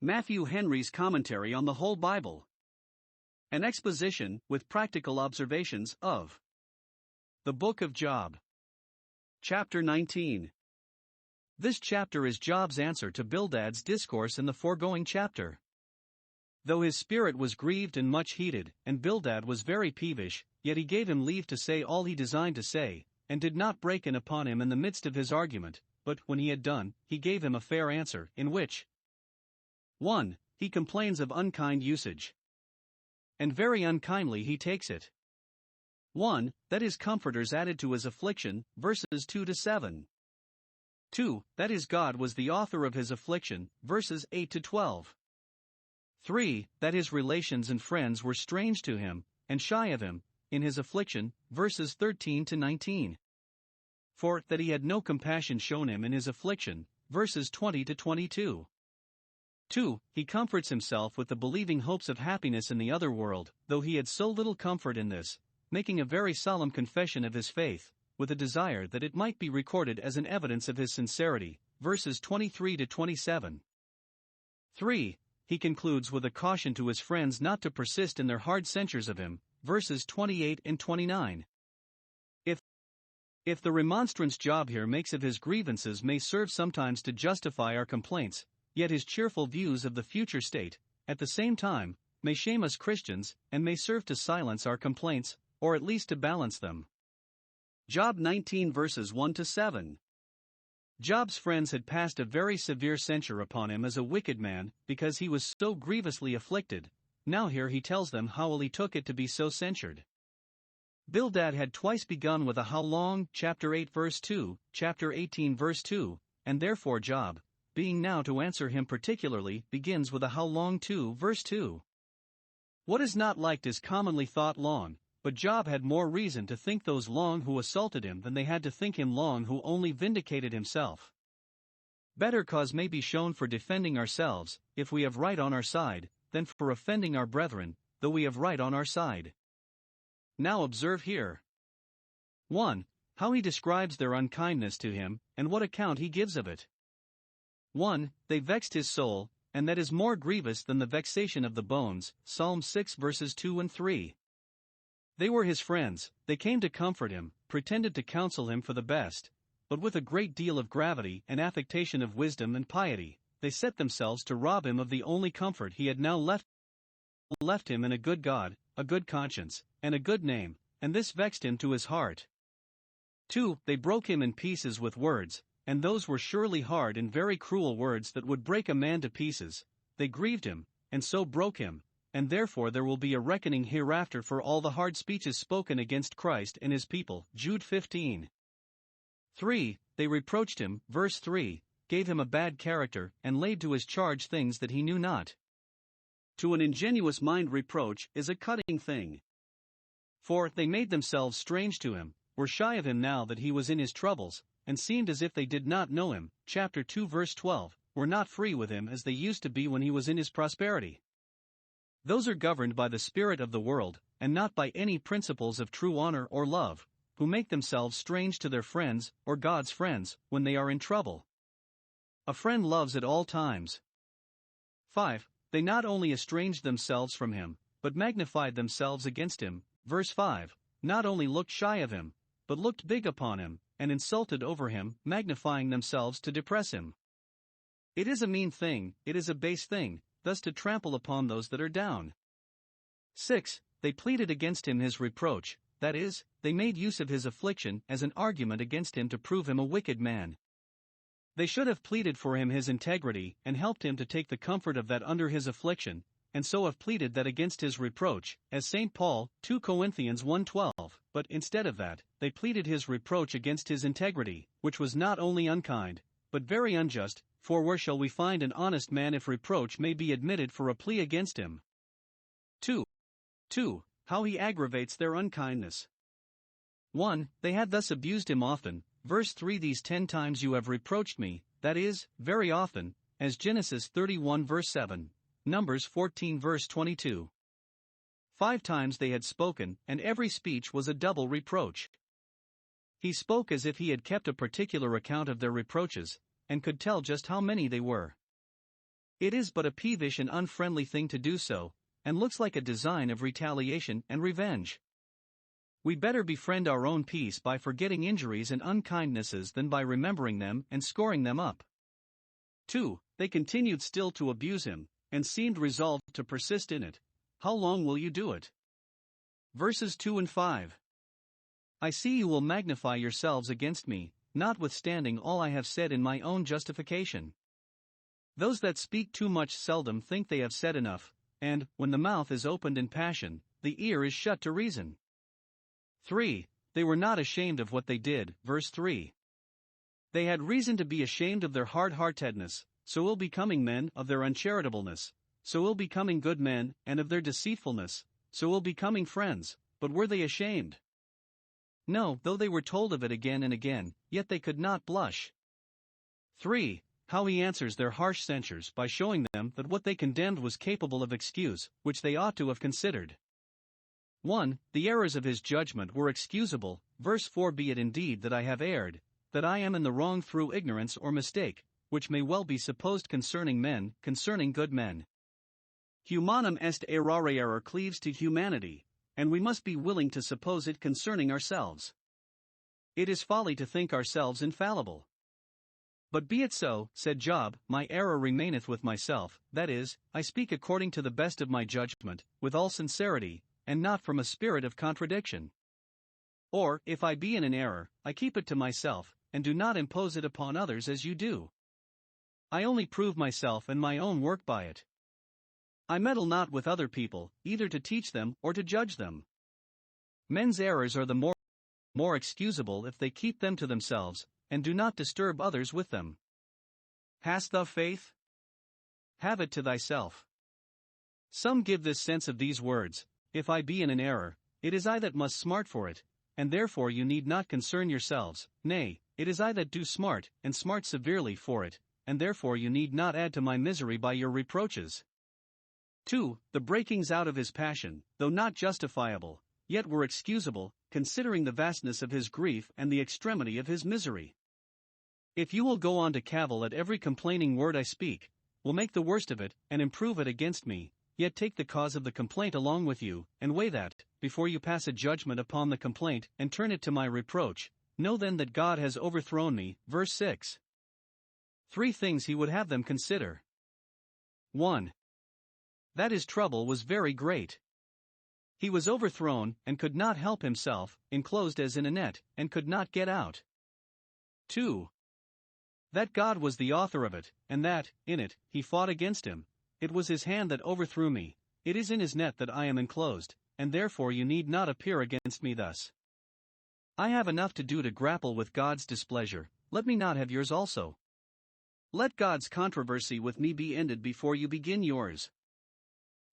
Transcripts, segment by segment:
Matthew Henry's Commentary on the Whole Bible. An exposition, with practical observations, of the Book of Job. Chapter 19. This chapter is Job's answer to Bildad's discourse in the foregoing chapter. Though his spirit was grieved and much heated, and Bildad was very peevish, yet he gave him leave to say all he designed to say, and did not break in upon him in the midst of his argument, but, when he had done, he gave him a fair answer, in which 1. He complains of unkind usage. And very unkindly he takes it. 1. That his comforters added to his affliction, verses 2 to 7. 2. That his God was the author of his affliction, verses 8 to 12. 3. That his relations and friends were strange to him, and shy of him, in his affliction, verses 13 to 19. 4. That he had no compassion shown him in his affliction, verses 20 to 22. 2. He comforts himself with the believing hopes of happiness in the other world, though he had so little comfort in this, making a very solemn confession of his faith, with a desire that it might be recorded as an evidence of his sincerity, verses 23 to 27. 3. He concludes with a caution to his friends not to persist in their hard censures of him, verses 28 and 29. If the remonstrance Job here makes of his grievances may serve sometimes to justify our complaints, yet his cheerful views of the future state, at the same time, may shame us Christians, and may serve to silence our complaints, or at least to balance them. Job 19 verses 1 to 7. Job's friends had passed a very severe censure upon him as a wicked man, because he was so grievously afflicted. Now here he tells them how well he took it to be so censured. Bildad had twice begun with a how long, chapter 8 verse 2, chapter 18 verse 2, and therefore Job, being now to answer him particularly, begins with a how long 2 verse 2. What is not liked is commonly thought long, but Job had more reason to think those long who assaulted him than they had to think him long who only vindicated himself. Better cause may be shown for defending ourselves, if we have right on our side, than for offending our brethren, though we have right on our side. Now observe here 1. How he describes their unkindness to him, and what account he gives of it. 1. They vexed his soul, and that is more grievous than the vexation of the bones, Psalm 6 verses 2 and 3. They were his friends, they came to comfort him, pretended to counsel him for the best, but with a great deal of gravity and affectation of wisdom and piety, they set themselves to rob him of the only comfort he had now left him in a good God, a good conscience, and a good name, and this vexed him to his heart. 2. They broke him in pieces with words, and those were surely hard and very cruel words that would break a man to pieces. They grieved him, and so broke him, and therefore there will be a reckoning hereafter for all the hard speeches spoken against Christ and his people. Jude 15. 3. They reproached him, verse 3, gave him a bad character, and laid to his charge things that he knew not. To an ingenuous mind reproach is a cutting thing. 4. They made themselves strange to him, were shy of him now that he was in his troubles, and seemed as if they did not know him, chapter 2 verse 12, were not free with him as they used to be when he was in his prosperity. Those are governed by the spirit of the world, and not by any principles of true honor or love, who make themselves strange to their friends, or God's friends, when they are in trouble. A friend loves at all times. 5. They not only estranged themselves from him, but magnified themselves against him, verse 5, not only looked shy of him, but looked big upon him, and insulted over him, magnifying themselves to depress him. It is a mean thing, it is a base thing, thus to trample upon those that are down. 6. They pleaded against him his reproach, that is, they made use of his affliction as an argument against him to prove him a wicked man. They should have pleaded for him his integrity, and helped him to take the comfort of that under his affliction, and so have pleaded that against his reproach, as St. Paul, 2 Corinthians 1:12, but instead of that, they pleaded his reproach against his integrity, which was not only unkind, but very unjust, for where shall we find an honest man if reproach may be admitted for a plea against him? 2. How he aggravates their unkindness. 1. They had thus abused him often, verse 3 these 10 times you have reproached me, that is, very often, as Genesis 31 verse 7. Numbers 14 verse 22. 5 times they had spoken, and every speech was a double reproach. He spoke as if he had kept a particular account of their reproaches, and could tell just how many they were. It is but a peevish and unfriendly thing to do so, and looks like a design of retaliation and revenge. We better befriend our own peace by forgetting injuries and unkindnesses than by remembering them and scoring them up. 2. They continued still to abuse him, and seemed resolved to persist in it. How long will you do it? Verses 2 and 5. I see you will magnify yourselves against me, notwithstanding all I have said in my own justification. Those that speak too much seldom think they have said enough, and, when the mouth is opened in passion, the ear is shut to reason. 3. They were not ashamed of what they did, verse 3. They had reason to be ashamed of their hard-heartedness, so ill becoming men of their uncharitableness, so ill becoming good men, and of their deceitfulness, so ill becoming friends, but were they ashamed? No, though they were told of it again and again, yet they could not blush. 3. How he answers their harsh censures by showing them that what they condemned was capable of excuse, which they ought to have considered. 1. The errors of his judgment were excusable, verse 4. Be it indeed that I have erred, that I am in the wrong through ignorance or mistake, which may well be supposed concerning men, concerning good men. Humanum est errare, error cleaves to humanity, and we must be willing to suppose it concerning ourselves. It is folly to think ourselves infallible. But be it so, said Job, my error remaineth with myself, that is, I speak according to the best of my judgment, with all sincerity, and not from a spirit of contradiction. Or, if I be in an error, I keep it to myself, and do not impose it upon others as you do. I only prove myself and my own work by it. I meddle not with other people, either to teach them or to judge them. Men's errors are the more excusable if they keep them to themselves, and do not disturb others with them. Hast thou faith? Have it to thyself. Some give this sense of these words: if I be in an error, it is I that must smart for it, and therefore you need not concern yourselves. Nay, it is I that do smart, and smart severely for it, and therefore you need not add to my misery by your reproaches. 2. The breakings out of his passion, though not justifiable, yet were excusable, considering the vastness of his grief and the extremity of his misery. If you will go on to cavil at every complaining word I speak, will make the worst of it, and improve it against me, yet take the cause of the complaint along with you, and weigh that, before you pass a judgment upon the complaint, and turn it to my reproach, know then that God has overthrown me. Verse 6. 3 things he would have them consider. 1. That his trouble was very great. He was overthrown, and could not help himself, enclosed as in a net, and could not get out. 2. That God was the author of it, and that, in it, he fought against him. It was his hand that overthrew me, it is in his net that I am enclosed, and therefore you need not appear against me thus. I have enough to do to grapple with God's displeasure, let me not have yours also. Let God's controversy with me be ended before you begin yours.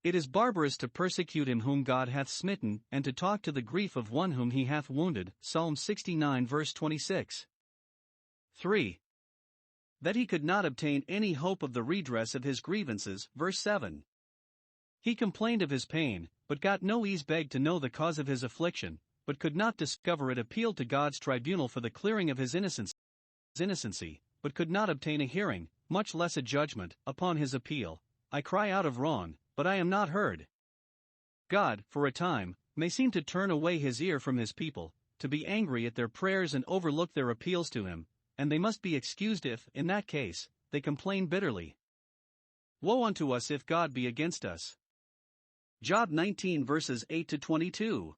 It is barbarous to persecute him whom God hath smitten, and to talk to the grief of one whom he hath wounded. Psalm 69 verse 26. 3. That he could not obtain any hope of the redress of his grievances. Verse 7. He complained of his pain, but got no ease, begged to know the cause of his affliction, but could not discover it, appealed to God's tribunal for the clearing of his innocency, but could not obtain a hearing, much less a judgment, upon his appeal. I cry out of wrong, but I am not heard. God, for a time, may seem to turn away his ear from his people, to be angry at their prayers and overlook their appeals to him, and they must be excused if, in that case, they complain bitterly. Woe unto us if God be against us. Job 19 verses 8 to 22.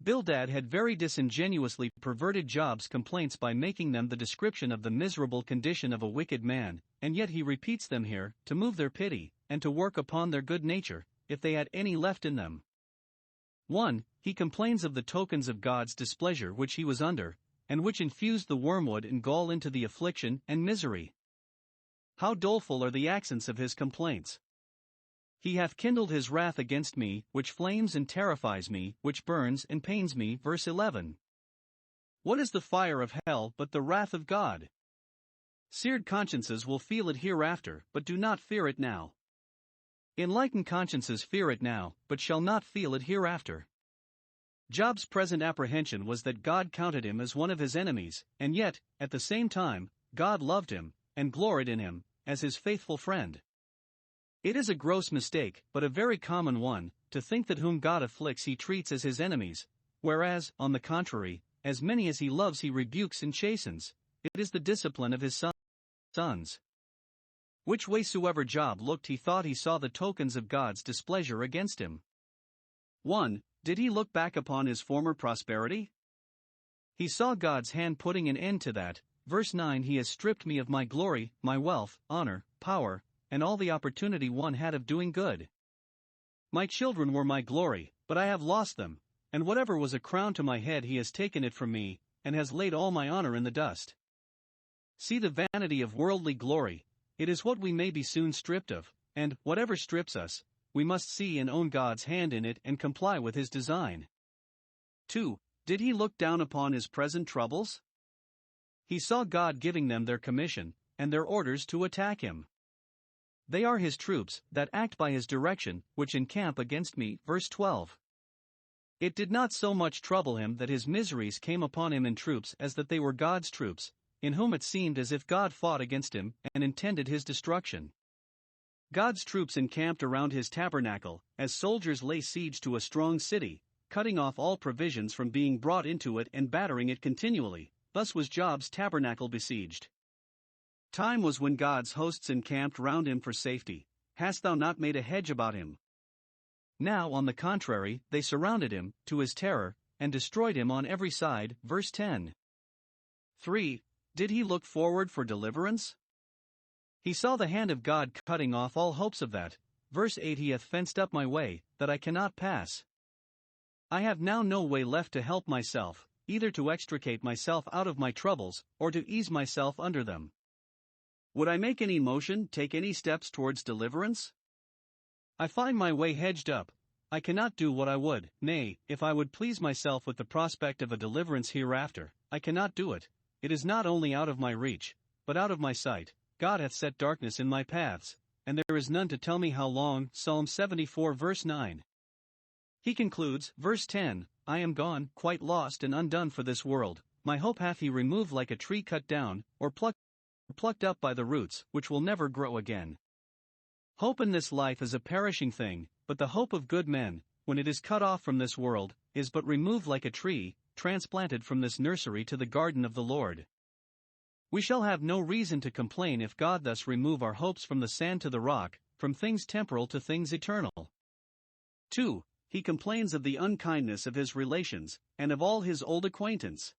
Bildad had very disingenuously perverted Job's complaints by making them the description of the miserable condition of a wicked man, and yet he repeats them here, to move their pity, and to work upon their good nature, if they had any left in them. 1. He complains of the tokens of God's displeasure which he was under, and which infused the wormwood and gall into the affliction and misery. How doleful are the accents of his complaints! He hath kindled his wrath against me, which flames and terrifies me, which burns and pains me. Verse 11. What is the fire of hell but the wrath of God? Seared consciences will feel it hereafter, but do not fear it now. Enlightened consciences fear it now, but shall not feel it hereafter. Job's present apprehension was that God counted him as one of his enemies, and yet, at the same time, God loved him, and gloried in him, as his faithful friend. It is a gross mistake, but a very common one, to think that whom God afflicts he treats as his enemies, whereas, on the contrary, as many as he loves he rebukes and chastens. It is the discipline of his sons. Which way soever Job looked he thought he saw the tokens of God's displeasure against him. 1. Did he look back upon his former prosperity? He saw God's hand putting an end to that. Verse 9, He has stripped me of my glory, my wealth, honor, power, and all the opportunity one had of doing good. My children were my glory, but I have lost them, and whatever was a crown to my head he has taken it from me, and has laid all my honor in the dust. See the vanity of worldly glory, it is what we may be soon stripped of, and, whatever strips us, we must see and own God's hand in it and comply with his design. 2. Did he look down upon his present troubles? He saw God giving them their commission, and their orders to attack him. They are his troops, that act by his direction, which encamp against me. Verse 12. It did not so much trouble him that his miseries came upon him in troops as that they were God's troops, in whom it seemed as if God fought against him, and intended his destruction. God's troops encamped around his tabernacle, as soldiers lay siege to a strong city, cutting off all provisions from being brought into it and battering it continually. Thus was Job's tabernacle besieged. Time was when God's hosts encamped round him for safety. Hast thou not made a hedge about him? Now, on the contrary, they surrounded him, to his terror, and destroyed him on every side. Verse 10. 3. Did he look forward for deliverance? He saw the hand of God cutting off all hopes of that. Verse 8, He hath fenced up my way, that I cannot pass. I have now no way left to help myself, either to extricate myself out of my troubles, or to ease myself under them. Would I make any motion, take any steps towards deliverance? I find my way hedged up. I cannot do what I would, nay, if I would please myself with the prospect of a deliverance hereafter, I cannot do it. It is not only out of my reach, but out of my sight. God hath set darkness in my paths, and there is none to tell me how long. Psalm 74 verse 9. He concludes, verse 10, I am gone, quite lost and undone for this world. My hope hath he removed like a tree cut down, or plucked up by the roots, which will never grow again. Hope in this life is a perishing thing, but the hope of good men, when it is cut off from this world, is but removed like a tree, transplanted from this nursery to the garden of the Lord. We shall have no reason to complain if God thus remove our hopes from the sand to the rock, from things temporal to things eternal. 2. He complains of the unkindness of his relations, and of all his old acquaintance.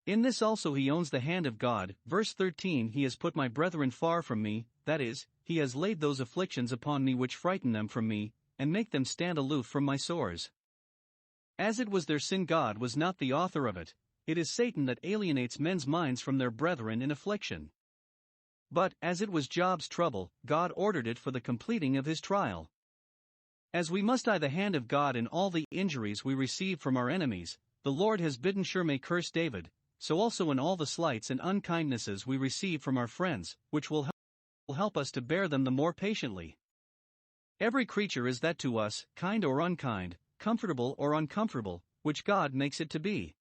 In this also he owns the hand of God. Verse 13, He has put my brethren far from me, that is, he has laid those afflictions upon me which frighten them from me, and make them stand aloof from my sores. As it was their sin, God was not the author of it. It is Satan that alienates men's minds from their brethren in affliction. But, as it was Job's trouble, God ordered it for the completing of his trial. As we must eye the hand of God in all the injuries we receive from our enemies, the Lord has bidden sure may curse David, so also in all the slights and unkindnesses we receive from our friends, which will help us to bear them the more patiently. Every creature is that to us, kind or unkind, comfortable or uncomfortable, which God makes it to be.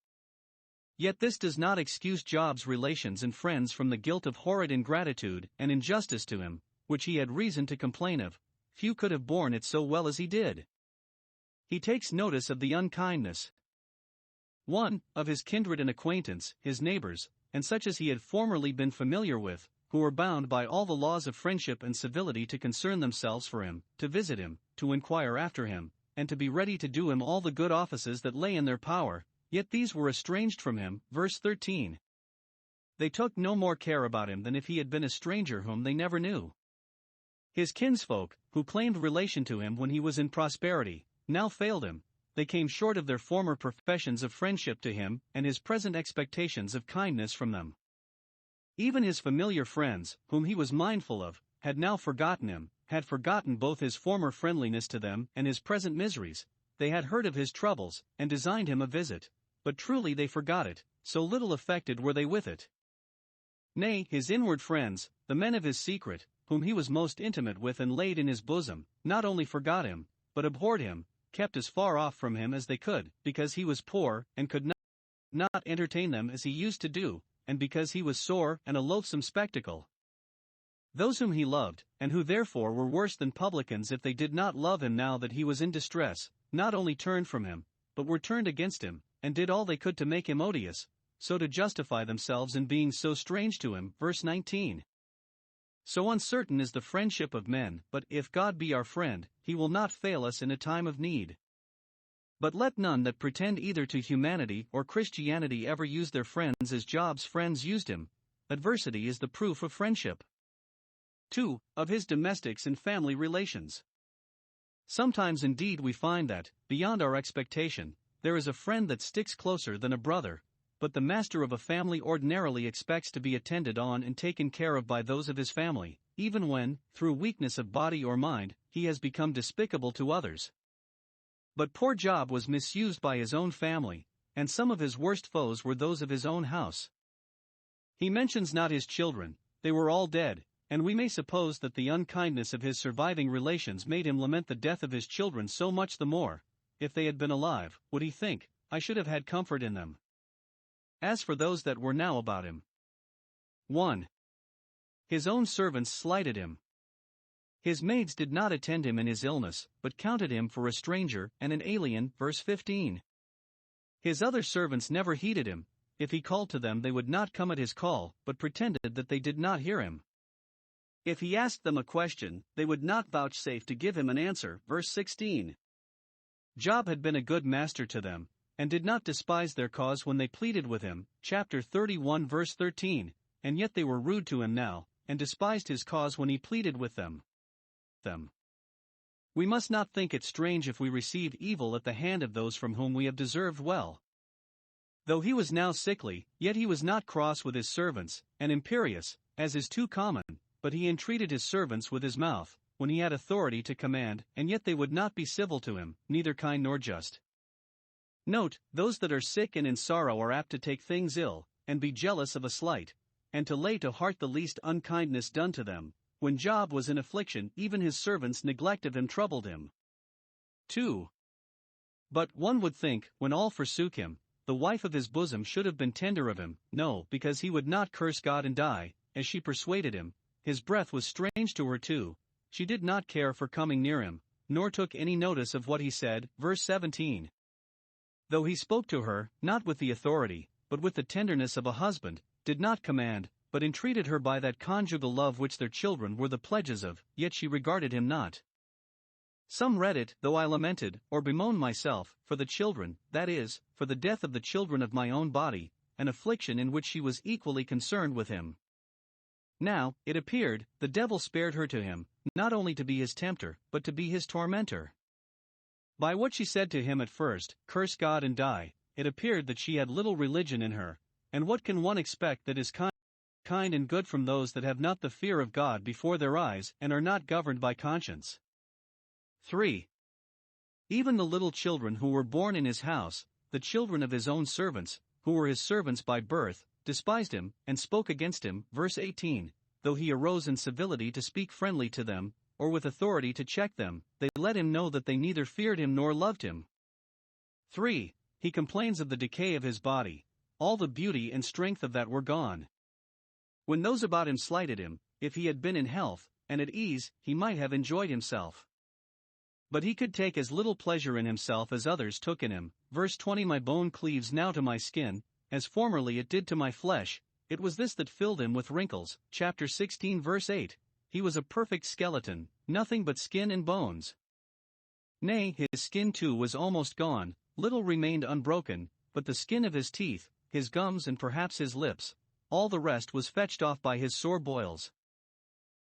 Yet this does not excuse Job's relations and friends from the guilt of horrid ingratitude and injustice to him, which he had reason to complain of. Few could have borne it so well as he did. He takes notice of the unkindness 1. Of his kindred and acquaintance, his neighbors, and such as he had formerly been familiar with, who were bound by all the laws of friendship and civility to concern themselves for him, to visit him, to inquire after him, and to be ready to do him all the good offices that lay in their power, yet these were estranged from him. Verse 13. They took no more care about him than if he had been a stranger whom they never knew. His kinsfolk, who claimed relation to him when he was in prosperity, now failed him. They came short of their former professions of friendship to him and his present expectations of kindness from them. Even his familiar friends, whom he was mindful of, had now forgotten him, had forgotten both his former friendliness to them and his present miseries. They had heard of his troubles, and designed him a visit, but truly they forgot it, so little affected were they with it. Nay, his inward friends, the men of his secret, whom he was most intimate with and laid in his bosom, not only forgot him, but abhorred him, kept as far off from him as they could, because he was poor, and could not entertain them as he used to do, and because he was sore and a loathsome spectacle. Those whom he loved, and who therefore were worse than publicans if they did not love him now that he was in distress, not only turned from him, but were turned against him, and did all they could to make him odious, so to justify themselves in being so strange to him. Verse 19. So uncertain is the friendship of men, but if God be our friend, he will not fail us in a time of need. But let none that pretend either to humanity or Christianity ever use their friends as Job's friends used him. Adversity is the proof of friendship. 2. Of his domestics and family relations. Sometimes indeed we find that, beyond our expectation, there is a friend that sticks closer than a brother, but the master of a family ordinarily expects to be attended on and taken care of by those of his family, even when, through weakness of body or mind, he has become despicable to others. But poor Job was misused by his own family, and some of his worst foes were those of his own house. He mentions not his children, they were all dead, and we may suppose that the unkindness of his surviving relations made him lament the death of his children so much the more. If they had been alive, would he think, I should have had comfort in them. As for those that were now about him. 1. His own servants slighted him. His maids did not attend him in his illness, but counted him for a stranger and an alien. Verse 15. His other servants never heeded him. If he called to them, they would not come at his call, but pretended that they did not hear him. If he asked them a question, they would not vouchsafe to give him an answer. Verse 16. Job had been a good master to them, and did not despise their cause when they pleaded with him. Chapter 31 verse 13. And yet they were rude to him now, and despised his cause when he pleaded with them. We must not think it strange if we receive evil at the hand of those from whom we have deserved well. Though he was now sickly, yet he was not cross with his servants, and imperious, as is too common, but he entreated his servants with his mouth, when he had authority to command, and yet they would not be civil to him, neither kind nor just. Note, those that are sick and in sorrow are apt to take things ill, and be jealous of a slight, and to lay to heart the least unkindness done to them. When Job was in affliction, even his servants' neglect of him troubled him. 2. But one would think, when all forsook him, the wife of his bosom should have been tender of him. No, because he would not curse God and die, as she persuaded him. His breath was strange to her too. She did not care for coming near him, nor took any notice of what he said. Verse 17. Though he spoke to her, not with the authority, but with the tenderness of a husband, did not command, but entreated her by that conjugal love which their children were the pledges of, yet she regarded him not. Some read it, though I lamented, or bemoaned myself, for the children, that is, for the death of the children of my own body, an affliction in which she was equally concerned with him. Now, it appeared, the devil spared her to him, not only to be his tempter, but to be his tormentor. By what she said to him at first, curse God and die, it appeared that she had little religion in her, and what can one expect that is kind and good from those that have not the fear of God before their eyes and are not governed by conscience? 3. Even the little children who were born in his house, the children of his own servants, who were his servants by birth, despised him, and spoke against him. Verse 18. Though he arose in civility to speak friendly to them, or with authority to check them, they let him know that they neither feared him nor loved him. 3. He complains of the decay of his body. All the beauty and strength of that were gone. When those about him slighted him, if he had been in health, and at ease, he might have enjoyed himself. But he could take as little pleasure in himself as others took in him. Verse 20. My bone cleaves now to my skin, as formerly it did to my flesh. It was this that filled him with wrinkles. Chapter 16 verse 8. He was a perfect skeleton, nothing but skin and bones. Nay, his skin too was almost gone, little remained unbroken, but the skin of his teeth, his gums and perhaps his lips, all the rest was fetched off by his sore boils.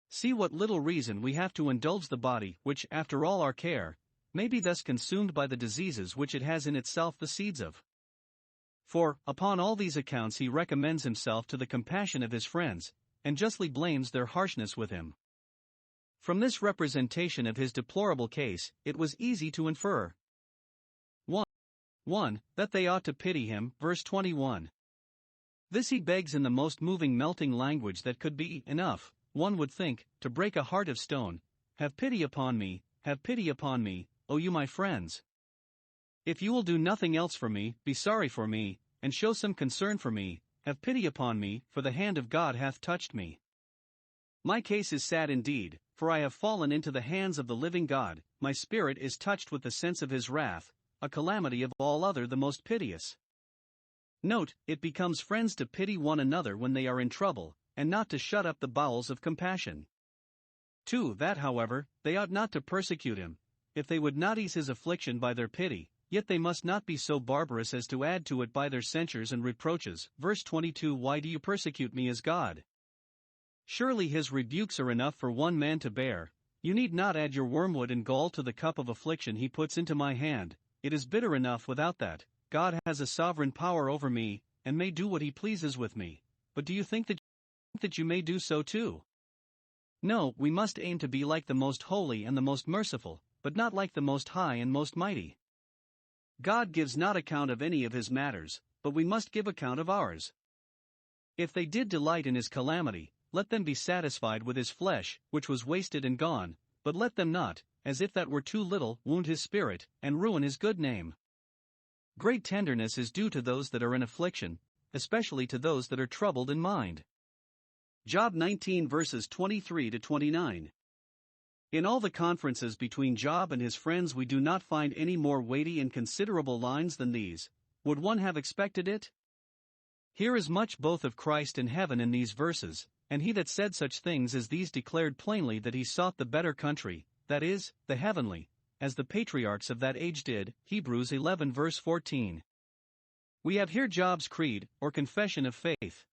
See what little reason we have to indulge the body, which, after all our care, may be thus consumed by the diseases which it has in itself the seeds of. For, upon all these accounts he recommends himself to the compassion of his friends, and justly blames their harshness with him. From this representation of his deplorable case, it was easy to infer 1. That they ought to pity him. Verse 21. This he begs in the most moving melting language that could be enough, one would think, to break a heart of stone. Have pity upon me, O you my friends. If you will do nothing else for me, be sorry for me, and show some concern for me, have pity upon me, for the hand of God hath touched me. My case is sad indeed, for I have fallen into the hands of the living God, my spirit is touched with the sense of his wrath, a calamity of all other the most piteous. Note, it becomes friends to pity one another when they are in trouble, and not to shut up the bowels of compassion. 2. That, however, they ought not to persecute him, if they would not ease his affliction by their pity, yet they must not be so barbarous as to add to it by their censures and reproaches. Verse 22. Why do you persecute me as God? Surely his rebukes are enough for one man to bear. You need not add your wormwood and gall to the cup of affliction he puts into my hand. It is bitter enough without that. God has a sovereign power over me, and may do what he pleases with me. But do you think that you may do so too? No, we must aim to be like the most holy and the most merciful, but not like the most high and most mighty. God gives not account of any of his matters, but we must give account of ours. If they did delight in his calamity, let them be satisfied with his flesh, which was wasted and gone, but let them not, as if that were too little, wound his spirit, and ruin his good name. Great tenderness is due to those that are in affliction, especially to those that are troubled in mind. Job 19 verses 23 to 29. In all the conferences between Job and his friends we do not find any more weighty and considerable lines than these. Would one have expected it? Here is much both of Christ and heaven in these verses, and he that said such things as these declared plainly that he sought the better country, that is, the heavenly, as the patriarchs of that age did. Hebrews 11 verse 14. We have here Job's creed, or confession of faith.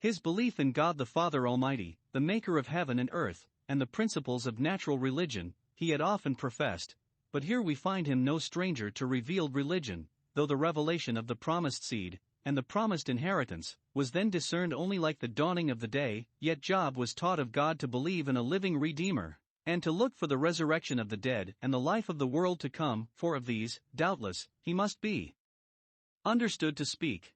His belief in God the Father Almighty, the maker of heaven and earth, and the principles of natural religion, he had often professed, but here we find him no stranger to revealed religion, though the revelation of the promised seed, and the promised inheritance, was then discerned only like the dawning of the day. Yet Job was taught of God to believe in a living Redeemer, and to look for the resurrection of the dead and the life of the world to come, for of these, doubtless, he must be understood to speak.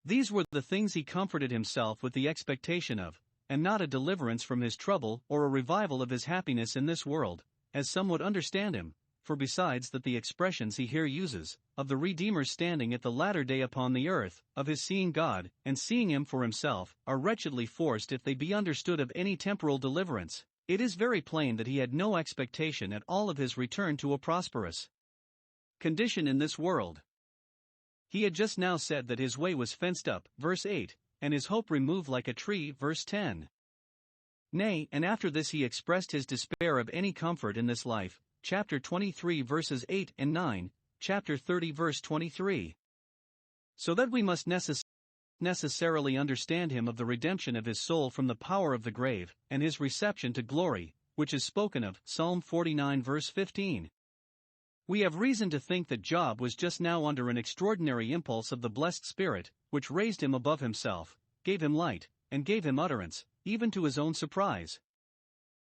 These were the things he comforted himself with the expectation of, and not a deliverance from his trouble or a revival of his happiness in this world, as some would understand him, for besides that the expressions he here uses, of the Redeemer's standing at the latter day upon the earth, of his seeing God, and seeing him for himself, are wretchedly forced if they be understood of any temporal deliverance, it is very plain that he had no expectation at all of his return to a prosperous condition in this world. He had just now said that his way was fenced up, verse 8, and his hope removed like a tree, verse 10. Nay, and after this he expressed his despair of any comfort in this life, chapter 23 verses 8 and 9, chapter 30 verse 23. So that we must necessarily understand him of the redemption of his soul from the power of the grave, and his reception to glory, which is spoken of, Psalm 49 verse 15. We have reason to think that Job was just now under an extraordinary impulse of the blessed Spirit, which raised him above himself, gave him light, and gave him utterance, even to his own surprise.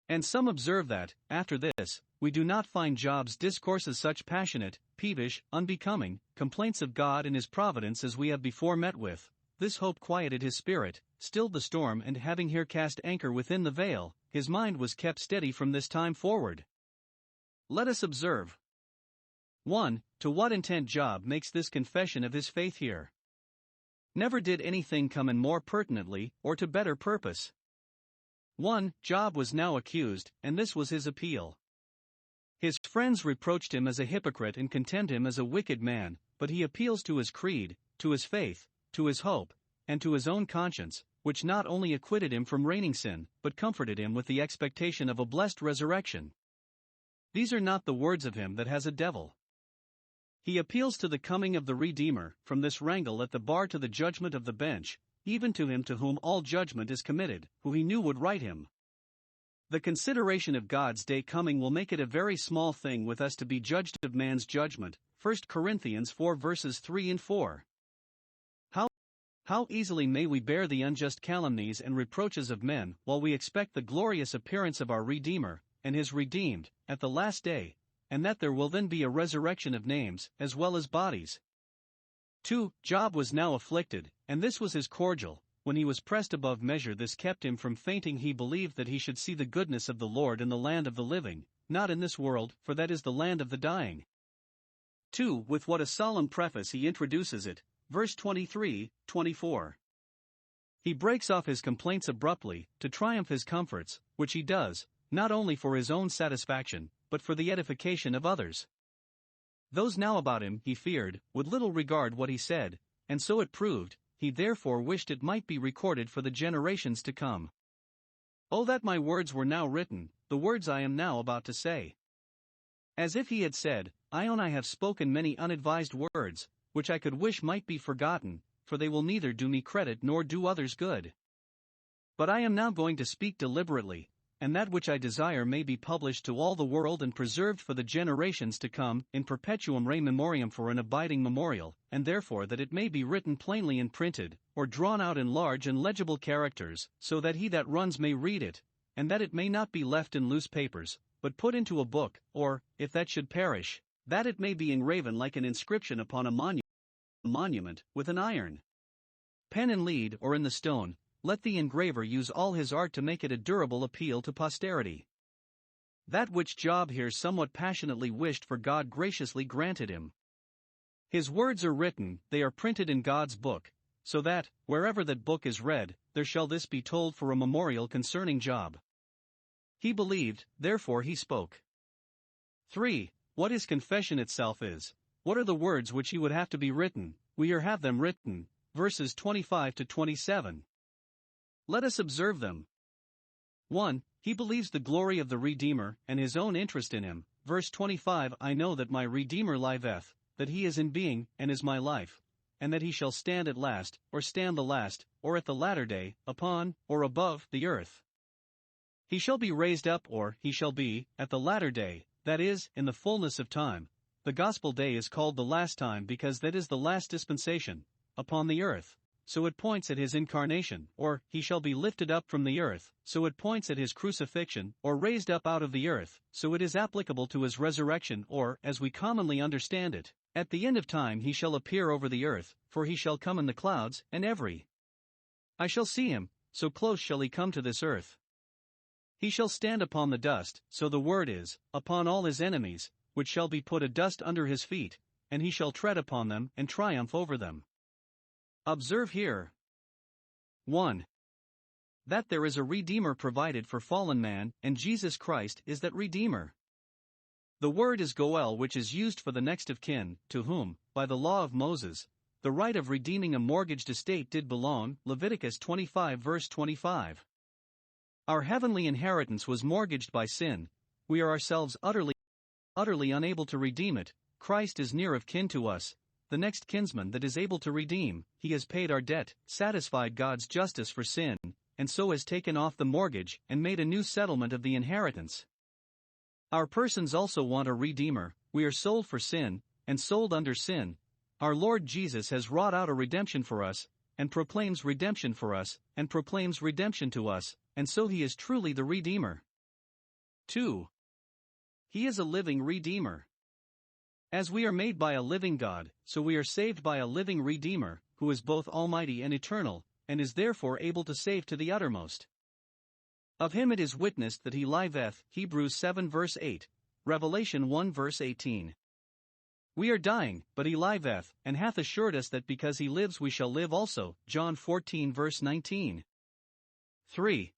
And some observe that, after this, we do not find Job's discourses such passionate, peevish, unbecoming complaints of God and his providence as we have before met with. This hope quieted his spirit, stilled the storm, and having here cast anchor within the veil, his mind was kept steady from this time forward. Let us observe. 1. To what intent Job makes this confession of his faith here. Never did anything come in more pertinently, or to better purpose. 1. Job was now accused, and this was his appeal. His friends reproached him as a hypocrite and condemned him as a wicked man, but he appeals to his creed, to his faith, to his hope, and to his own conscience, which not only acquitted him from reigning sin, but comforted him with the expectation of a blessed resurrection. These are not the words of him that has a devil. He appeals to the coming of the Redeemer, from this wrangle at the bar to the judgment of the bench, even to him to whom all judgment is committed, who he knew would right him. The consideration of God's day coming will make it a very small thing with us to be judged of man's judgment, 1 Corinthians 4 verses 3 and 4. How easily may we bear the unjust calumnies and reproaches of men, while we expect the glorious appearance of our Redeemer, and his redeemed, at the last day, and that there will then be a resurrection of names, as well as bodies. 2. Job was now afflicted, and this was his cordial. When he was pressed above measure, this kept him from fainting. He believed that he should see the goodness of the Lord in the land of the living, not in this world, for that is the land of the dying. 2. With what a solemn preface he introduces it, verse 23, 24. He breaks off his complaints abruptly, to triumph his comforts, which he does, not only for his own satisfaction, but for the edification of others. Those now about him, he feared, would little regard what he said, and so it proved. He therefore wished it might be recorded for the generations to come. Oh, that my words were now written, the words I am now about to say. As if he had said, I own I have spoken many unadvised words, which I could wish might be forgotten, for they will neither do me credit nor do others good. But I am now going to speak deliberately, and that which I desire may be published to all the world and preserved for the generations to come, in perpetuum re memoriam, for an abiding memorial, and therefore that it may be written plainly and printed, or drawn out in large and legible characters, so that he that runs may read it, and that it may not be left in loose papers, but put into a book, or, if that should perish, that it may be engraven like an inscription upon a monument, with an iron pen in lead or in the stone. Let the engraver use all his art to make it a durable appeal to posterity. That which Job here somewhat passionately wished for God graciously granted him. His words are written, they are printed in God's book, so that, wherever that book is read, there shall this be told for a memorial concerning Job. He believed, therefore he spoke. 3. What his confession itself is. What are the words which he would have to be written? We here have them written, verses 25 to 27. Let us observe them. 1. He believes the glory of the Redeemer, and his own interest in him. Verse 25. I know that my Redeemer liveth, that he is in being, and is my life, and that he shall stand at last, or stand the last, or at the latter day, upon, or above, the earth. He shall be raised up, or he shall be, at the latter day, that is, in the fullness of time. The gospel day is called the last time because that is the last dispensation, upon the earth. So it points at his incarnation, or, he shall be lifted up from the earth, so it points at his crucifixion, or raised up out of the earth, so it is applicable to his resurrection, or, as we commonly understand it, at the end of time he shall appear over the earth, for he shall come in the clouds, and every eye shall see him, so close shall he come to this earth. He shall stand upon the dust, so the word is, upon all his enemies, which shall be put a dust under his feet, and he shall tread upon them, and triumph over them. Observe here. 1. That there is a Redeemer provided for fallen man, and Jesus Christ is that Redeemer. The word is Goel, which is used for the next of kin, to whom, by the law of Moses, the right of redeeming a mortgaged estate did belong, Leviticus 25 verse 25. Our heavenly inheritance was mortgaged by sin. We are ourselves utterly unable to redeem it. Christ is near of kin to us, the next kinsman that is able to redeem. He has paid our debt, satisfied God's justice for sin, and so has taken off the mortgage and made a new settlement of the inheritance. Our persons also want a Redeemer. We are sold for sin, and sold under sin. Our Lord Jesus has wrought out a redemption for us, and proclaims redemption for us, and proclaims redemption to us, and so he is truly the Redeemer. 2. He is a living Redeemer. As we are made by a living God, so we are saved by a living Redeemer, who is both almighty and eternal, and is therefore able to save to the uttermost. Of him it is witnessed that he liveth, Hebrews 7 verse 8, Revelation 1 verse 18. We are dying, but he liveth, and hath assured us that because he lives we shall live also, John 14 verse 19. 3.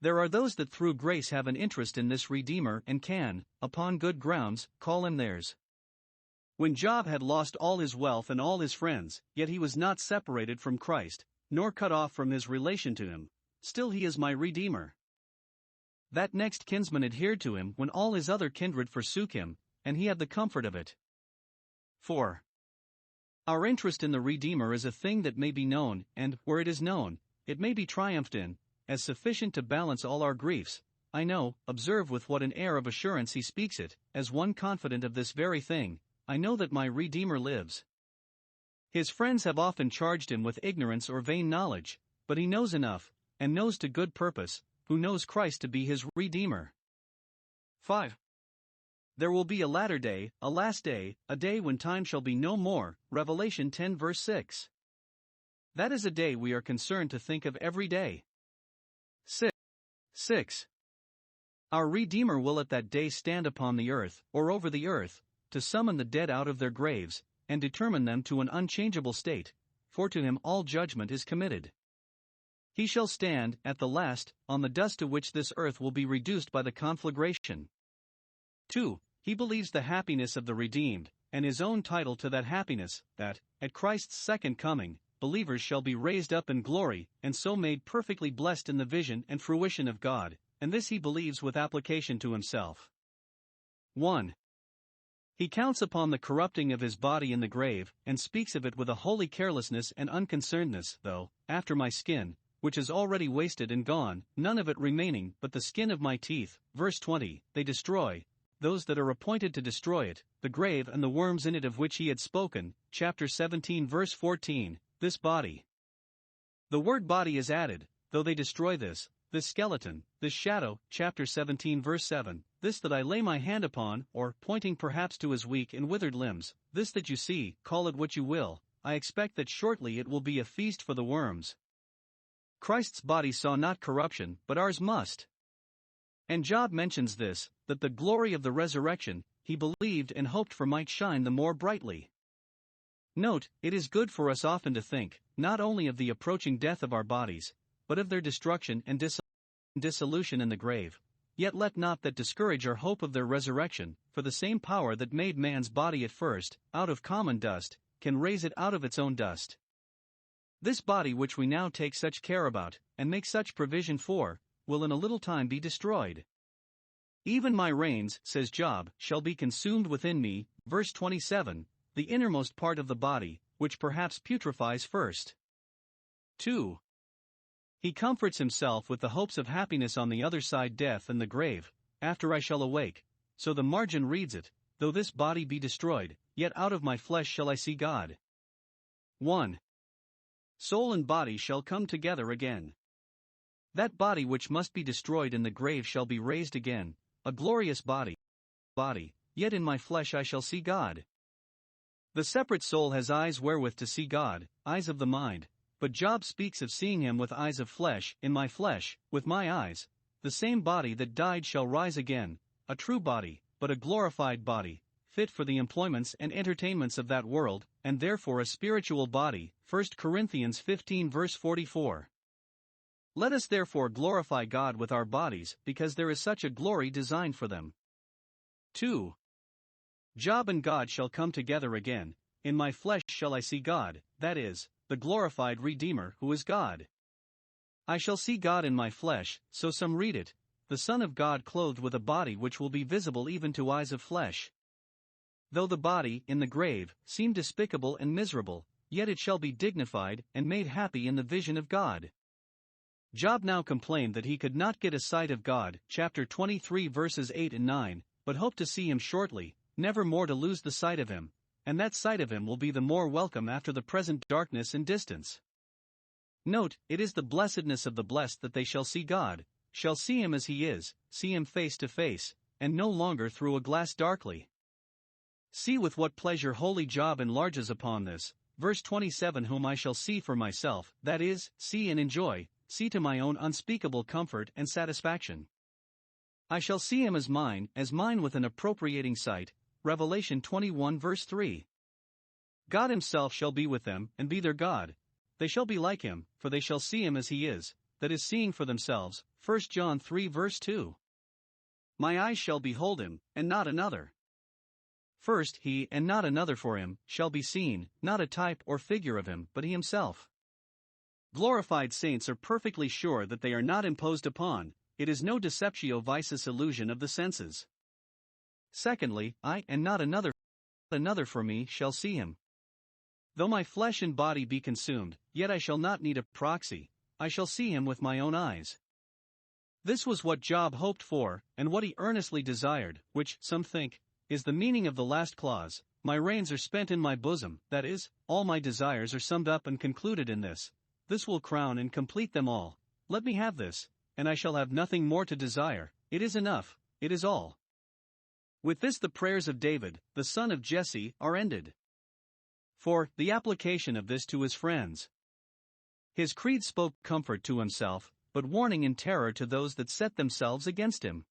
There are those that through grace have an interest in this Redeemer and can, upon good grounds, call him theirs. When Job had lost all his wealth and all his friends, yet he was not separated from Christ, nor cut off from his relation to him. Still he is my Redeemer. That next kinsman adhered to him when all his other kindred forsook him, and he had the comfort of it. 4. Our interest in the Redeemer is a thing that may be known, and, where it is known, it may be triumphed in, as sufficient to balance all our griefs. I know, observe with what an air of assurance he speaks it, as one confident of this very thing, I know that my Redeemer lives. His friends have often charged him with ignorance or vain knowledge, but he knows enough, and knows to good purpose, who knows Christ to be his Redeemer. 5. There will be a latter day, a last day, a day when time shall be no more, Revelation 10 verse 6. That is a day we are concerned to think of every day. 6. Our Redeemer will at that day stand upon the earth, or over the earth, to summon the dead out of their graves, and determine them to an unchangeable state, for to him all judgment is committed. He shall stand, at the last, on the dust to which this earth will be reduced by the conflagration. 2. He believes the happiness of the redeemed, and his own title to that happiness, that, at Christ's second coming, believers shall be raised up in glory, and so made perfectly blessed in the vision and fruition of God, and this he believes with application to himself. 1. He counts upon the corrupting of his body in the grave, and speaks of it with a holy carelessness and unconcernedness, though, after my skin, which is already wasted and gone, none of it remaining but the skin of my teeth, verse 20, they destroy, those that are appointed to destroy it, the grave and the worms in it of which he had spoken, chapter 17 verse 14, this body. The word body is added, though they destroy this skeleton, this shadow, chapter 17 verse 7, this that I lay my hand upon, or, pointing perhaps to his weak and withered limbs, this that you see, call it what you will, I expect that shortly it will be a feast for the worms. Christ's body saw not corruption, but ours must. And Job mentions this, that the glory of the resurrection, he believed and hoped for might shine the more brightly. Note, it is good for us often to think, not only of the approaching death of our bodies, but of their destruction and dissolution in the grave. Yet let not that discourage our hope of their resurrection, for the same power that made man's body at first, out of common dust, can raise it out of its own dust. This body which we now take such care about, and make such provision for, will in a little time be destroyed. Even my reins, says Job, shall be consumed within me, verse 27, the innermost part of the body, which perhaps putrefies first. 2. He comforts himself with the hopes of happiness on the other side death and the grave, after I shall awake, so the margin reads it, though this body be destroyed, yet out of my flesh shall I see God. 1. Soul and body shall come together again. That body which must be destroyed in the grave shall be raised again, a glorious body, yet in my flesh I shall see God. The separate soul has eyes wherewith to see God, eyes of the mind, but Job speaks of seeing him with eyes of flesh, in my flesh, with my eyes. The same body that died shall rise again, a true body, but a glorified body, fit for the employments and entertainments of that world, and therefore a spiritual body, 1 Corinthians 15 verse 44. Let us therefore glorify God with our bodies, because there is such a glory designed for them. 2. Job and God shall come together again, in my flesh shall I see God, that is, the glorified Redeemer who is God. I shall see God in my flesh, so some read it, the Son of God clothed with a body which will be visible even to eyes of flesh. Though the body, in the grave, seem despicable and miserable, yet it shall be dignified and made happy in the vision of God. Job now complained that he could not get a sight of God, chapter 23 verses 8 and 9, but hoped to see him shortly, never more to lose the sight of him, and that sight of him will be the more welcome after the present darkness and distance. Note, it is the blessedness of the blessed that they shall see God, shall see him as he is, see him face to face, and no longer through a glass darkly. See with what pleasure holy Job enlarges upon this, verse 27, whom I shall see for myself, that is, see and enjoy, see to my own unspeakable comfort and satisfaction. I shall see him as mine with an appropriating sight, Revelation 21 verse 3. God himself shall be with them, and be their God. They shall be like him, for they shall see him as he is, that is seeing for themselves, 1 John 3 verse 2. My eyes shall behold him, and not another. First he, and not another for him, shall be seen, not a type or figure of him, but he himself. Glorified saints are perfectly sure that they are not imposed upon, it is no deceptio visus illusion of the senses. Secondly, I, and not another for me, shall see him. Though my flesh and body be consumed, yet I shall not need a proxy, I shall see him with my own eyes. This was what Job hoped for, and what he earnestly desired, which, some think, is the meaning of the last clause, my reins are spent in my bosom, that is, all my desires are summed up and concluded in this. This will crown and complete them all. Let me have this, and I shall have nothing more to desire, it is enough, it is all. With this the prayers of David, the son of Jesse, are ended. For, the application of this to his friends. His creed spoke comfort to himself, but warning and terror to those that set themselves against him.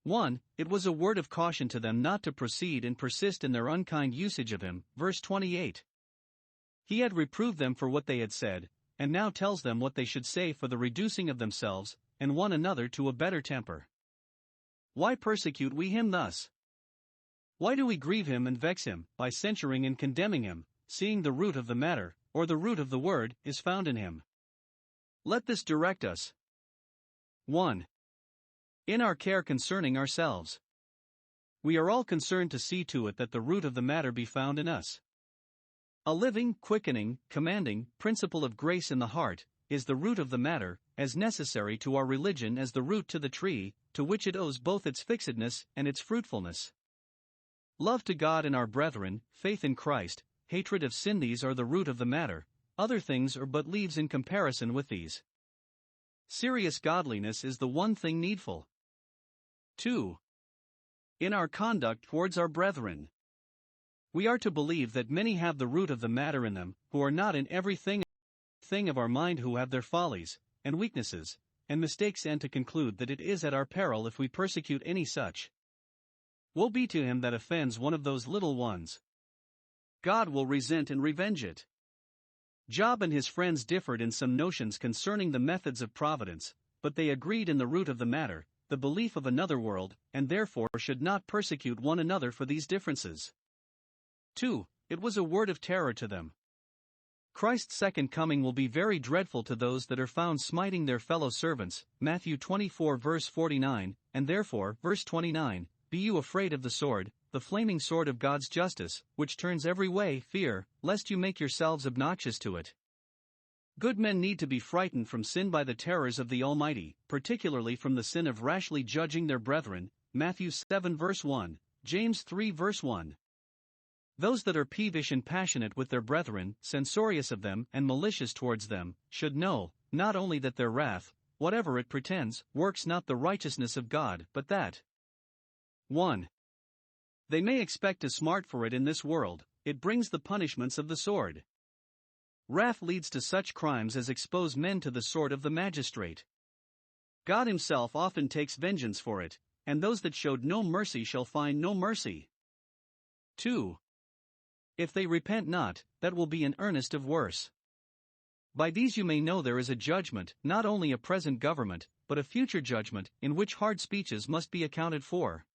1. It was a word of caution to them not to proceed and persist in their unkind usage of him, verse 28. He had reproved them for what they had said, and now tells them what they should say for the reducing of themselves and one another to a better temper. Why persecute we him thus? Why do we grieve him and vex him, by censuring and condemning him, seeing the root of the matter, or the root of the word, is found in him? Let this direct us. 1. In our care concerning ourselves. We are all concerned to see to it that the root of the matter be found in us. A living, quickening, commanding principle of grace in the heart is the root of the matter, as necessary to our religion as the root to the tree, to which it owes both its fixedness and its fruitfulness. Love to God and our brethren, faith in Christ, hatred of sin, these are the root of the matter, other things are but leaves in comparison with these. Serious godliness is the one thing needful. 2. In our conduct towards our brethren. We are to believe that many have the root of the matter in them, who are not in every thing of our mind, who have their follies, and weaknesses, and mistakes, and to conclude that it is at our peril if we persecute any such. Woe be to him that offends one of those little ones. God will resent and revenge it. Job and his friends differed in some notions concerning the methods of providence, but they agreed in the root of the matter, the belief of another world, and therefore should not persecute one another for these differences. 2. It was a word of terror to them. Christ's second coming will be very dreadful to those that are found smiting their fellow servants, Matthew 24 verse 49, and therefore, verse 29, be you afraid of the sword, the flaming sword of God's justice, which turns every way, fear, lest you make yourselves obnoxious to it. Good men need to be frightened from sin by the terrors of the Almighty, particularly from the sin of rashly judging their brethren, Matthew 7 verse 1, James 3 verse 1. Those that are peevish and passionate with their brethren, censorious of them and malicious towards them, should know, not only that their wrath, whatever it pretends, works not the righteousness of God, but that 1. They may expect to smart for it in this world, it brings the punishments of the sword. Wrath leads to such crimes as expose men to the sword of the magistrate. God himself often takes vengeance for it, and those that showed no mercy shall find no mercy. 2. If they repent not, that will be an earnest of worse. By these you may know there is a judgment, not only a present government, but a future judgment, in which hard speeches must be accounted for.